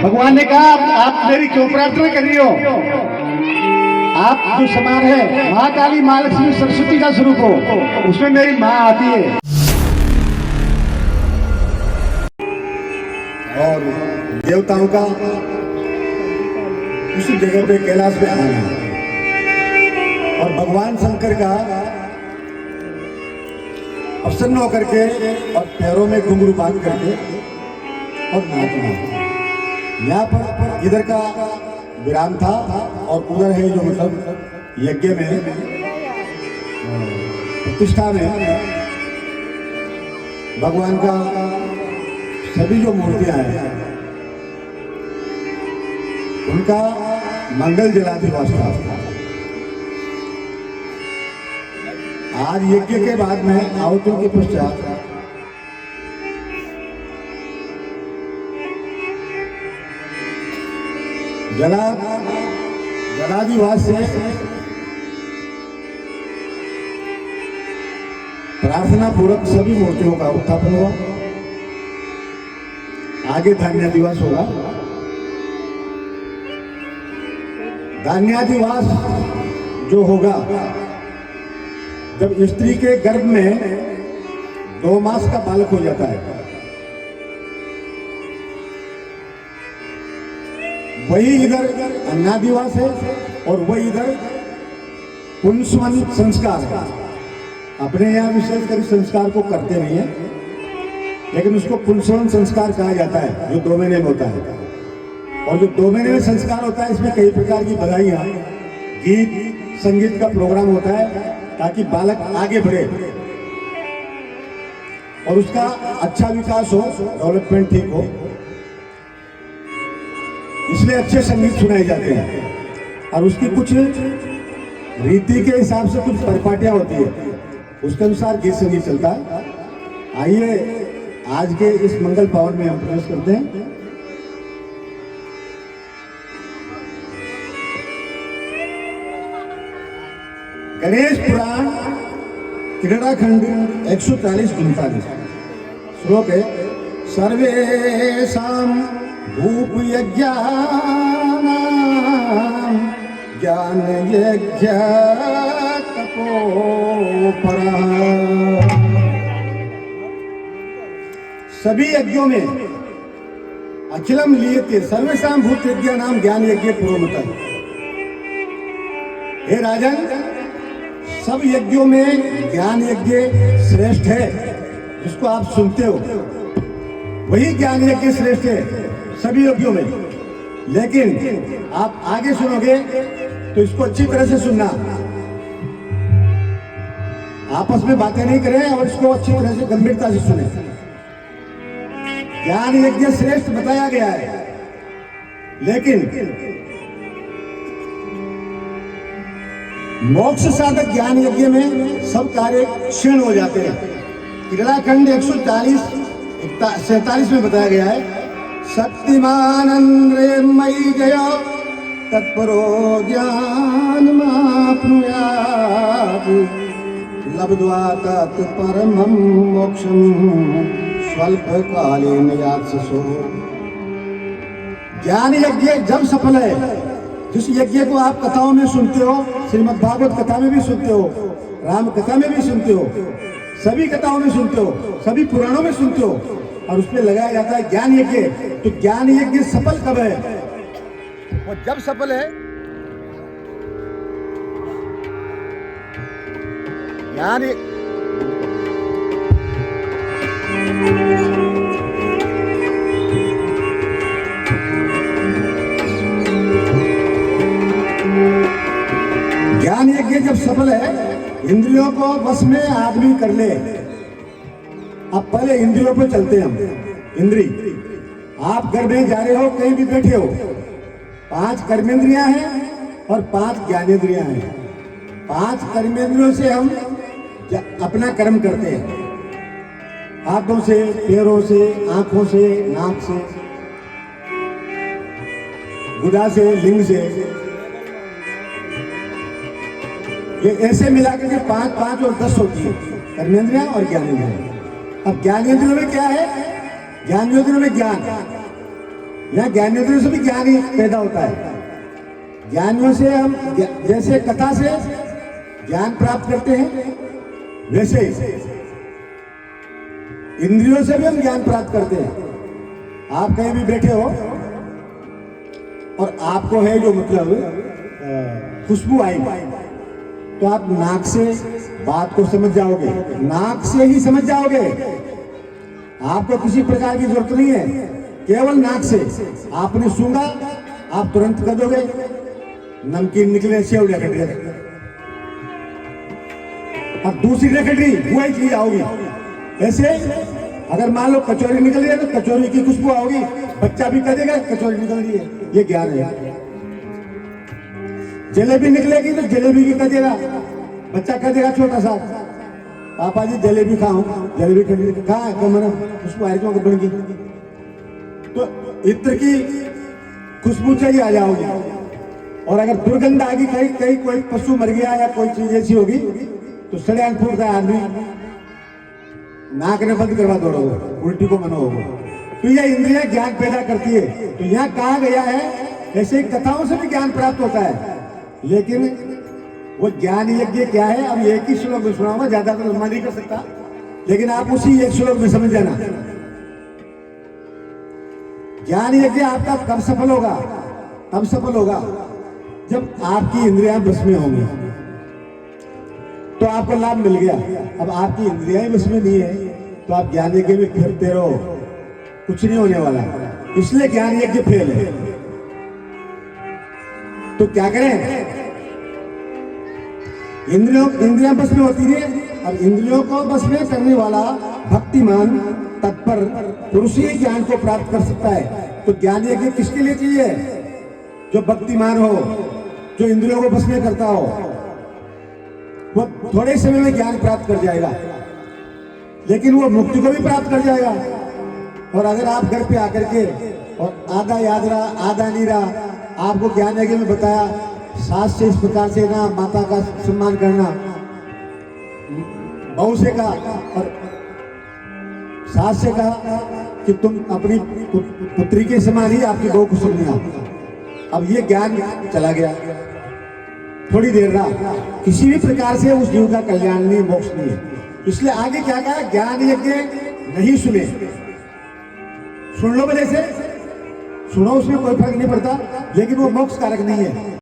भगवान ने कहा आप मेरी क्यों प्रार्थना कर रही हो? आप जो समान है माँ काली, माँ लक्ष्मी, सरस्वती का स्वरूप हो, उसमें मेरी माँ आती है। और देवताओं का उसी जगह पे कैलाश में आना और भगवान शंकर का प्रसन्न होकर के और पैरों में घुंघरू बांध करके और नाचना। यहाँ पर इधर का विराम था और उधर है जो मतलब यज्ञ में प्रतिष्ठा में भगवान का सभी जो मूर्तियां हैं उनका मंगल जलाधिवास था। आज यज्ञ के बाद में आहुतियों के पश्चात जलाधिवास से प्रार्थना पूर्वक सभी मूर्तियों का उत्थापन हुआ। आगे धान्यादिवास होगा। धान्यादिवास जो होगा जब स्त्री के गर्भ में 2 मास का बालक हो जाता है, वही इधर अन्नादिवास है और वही इधर पुंसवन संस्कार है। अपने यहाँ विशेषकर संस्कार को करते नहीं है, लेकिन उसको पुंसवन संस्कार कहा जाता है, जो 2 महीने में होता है। और जो 2 महीने में संस्कार होता है, इसमें कई प्रकार की बधाइयाँ, गीत संगीत का प्रोग्राम होता है ताकि बालक आगे बढ़े और उसका अच्छा विकास हो, डेवलपमेंट ठीक हो। इसलिए अच्छे संगीत सुनाए जाते हैं और उसकी कुछ रीति के हिसाब से कुछ परिपाटियां होती है, उसके अनुसार गीत संगीत चलता है। आइए आज के इस मंगल पावन में हम प्रवेश करते हैं। गणेश पुराण क्रीड़ा खंड 143-39 श्लोक है। सर्वेषां भूप यज्ञानां ज्ञान यज्ञ तपोपरः। सभी यज्ञों में अखिलम लीयते सर्वेषां भूत यज्ञानां ज्ञान यज्ञ पुरोमतः। हे राजन, सब यज्ञों में ज्ञान यज्ञ श्रेष्ठ है, जिसको आप सुनते हो वही ज्ञान यज्ञ श्रेष्ठ है सभी यज्ञों में। लेकिन आप आगे सुनोगे तो इसको अच्छी तरह से सुनना, आपस में बातें नहीं करें और इसको अच्छी तरह से गंभीरता से सुने। ज्ञान यज्ञ श्रेष्ठ बताया गया है, लेकिन मोक्ष साधक ज्ञान यज्ञ में सब कार्य क्षीण हो जाते हैं। क्रीड़ा खंड 147 में बताया गया है। शक्तिमानंद्रेमयी जय तत्परो ज्ञानमाप्नुयात् लब्ध्वा तत्परमं मोक्षं स्वल्पकालेन यात्ससो। ज्ञान यज्ञ जब सफल है, जिस यज्ञ को आप कथाओं में सुनते हो, श्रीमद् भागवत कथा में भी सुनते हो, राम कथा में भी सुनते हो, सभी कथाओं में सुनते हो, सभी पुराणों में सुनते हो, और उसमें लगाया जाता है ज्ञान यज्ञ। तो ज्ञान यज्ञ सफल कब है? वो जब सफल है ज्ञान यज्ञ जब सफल है, इंद्रियों को वश में आदमी कर ले। अब पहले इंद्रियों पे चलते हैं हम। इंद्री, आप घर में जा रहे हो, कहीं भी बैठे हो, 5 कर्मेंद्रियां हैं और 5 ज्ञानेंद्रियां हैं। 5 कर्मेंद्रियों से हम अपना कर्म करते हैं, हाथों से, पैरों से, आंखों से, नाक से, गुदा से, लिंग से। ये ऐसे मिलाकर के 5, 5 और 10 होती है। कर्मेंद्रियां और ज्ञानेंद्रियां। अब ज्ञानेंद्रियों में क्या है? ज्ञानेंद्रियों में ज्ञान, यहाँ ज्ञानेंद्रियों से भी ज्ञान ही पैदा होता है। ज्ञानियों से हम जैसे कथा से ज्ञान प्राप्त करते हैं, वैसे इंद्रियों से भी हम ज्ञान प्राप्त करते हैं। आप कहीं भी बैठे हो और आपको है जो मतलब खुशबू आई, तो आप नाक से बात को समझ जाओगे, नाक से ही समझ जाओगे। आपको किसी प्रकार की जरूरत नहीं है, केवल नाक से आपने सूंघा, आप तुरंत कर दोगे नमकीन निकले, सेव रखी। अब दूसरी रखी वही चीज आओगी। ऐसे अगर मान लो कचौरी निकल रही है तो कचौरी की खुशबू आओगी, बच्चा भी कह देगा कचौरी निकल रही है, ये ज्ञान है। जलेबी निकलेगी तो जलेबी की कह देगा, बच्चा कह देगा छोटा सा, पापा जी जलेबी खाऊं, जलेबी कहा तो मैंने खुशबू आ रही बन गई, तो इत्र की खुशबू चाहिए आ जाओगी। और अगर दुर्गंध आ गई, कहीं कहीं कोई पशु मर गया या कोई चीज ऐसी होगी तो सड़ियान फूटता है आदमी, नाक ने बंद करवा दौड़ोगे, उल्टी को मनो होगा। तो यह इंद्रियां ज्ञान पैदा करती है। तो यहाँ कहा गया है ऐसे कथाओं से भी ज्ञान प्राप्त होता है, लेकिन वो ज्ञान यज्ञ क्या है, अब एक ही श्लोक में सुनाऊंगा, ज्यादा तो लंबा नहीं कर सकता, लेकिन आप उसी एक श्लोक में समझ जाना। ज्ञान यज्ञ आपका कब सफल होगा? तब सफल होगा जब आपकी इंद्रियां बस में होंगी, तो आपको लाभ मिल गया। अब आपकी इंद्रियां ही बस में नहीं है तो आप ज्ञान यज्ञ में फिरते रहो, कुछ नहीं होने वाला, इसलिए ज्ञान यज्ञ फेल है। तो क्या करें? इंद्रियां बस में होती है। अब इंद्रियों को बस में करने वाला भक्तिमान तत्पर पुरुष ही ज्ञान को प्राप्त कर सकता है। तो ज्ञान यज्ञ किसके लिए चाहिए? जो भक्तिमान हो, जो इंद्रियों को बस में करता हो, वो थोड़े समय में ज्ञान प्राप्त कर जाएगा, लेकिन वो मुक्ति को भी प्राप्त कर जाएगा। और अगर आप घर पे आकर के और आधा याद रहा आधा नहीं रहा, आपको ज्ञान यज्ञ में बताया सास से इस प्रकार से ना माता का सम्मान करना, बहू से कहा और सास से कहा कि तुम अपनी पुत्री के समान ही आपकी बहू को सुनिया। अब ये ज्ञान चला गया, थोड़ी देर रहा, किसी भी प्रकार से उस जीव का कल्याण नहीं, मोक्ष नहीं है। इसलिए आगे क्या कहा? ज्ञान यज्ञ नहीं सुने, सुन लो भले से सुनो, उसमें कोई फर्क नहीं पड़ता, लेकिन वो मोक्ष कारक नहीं है।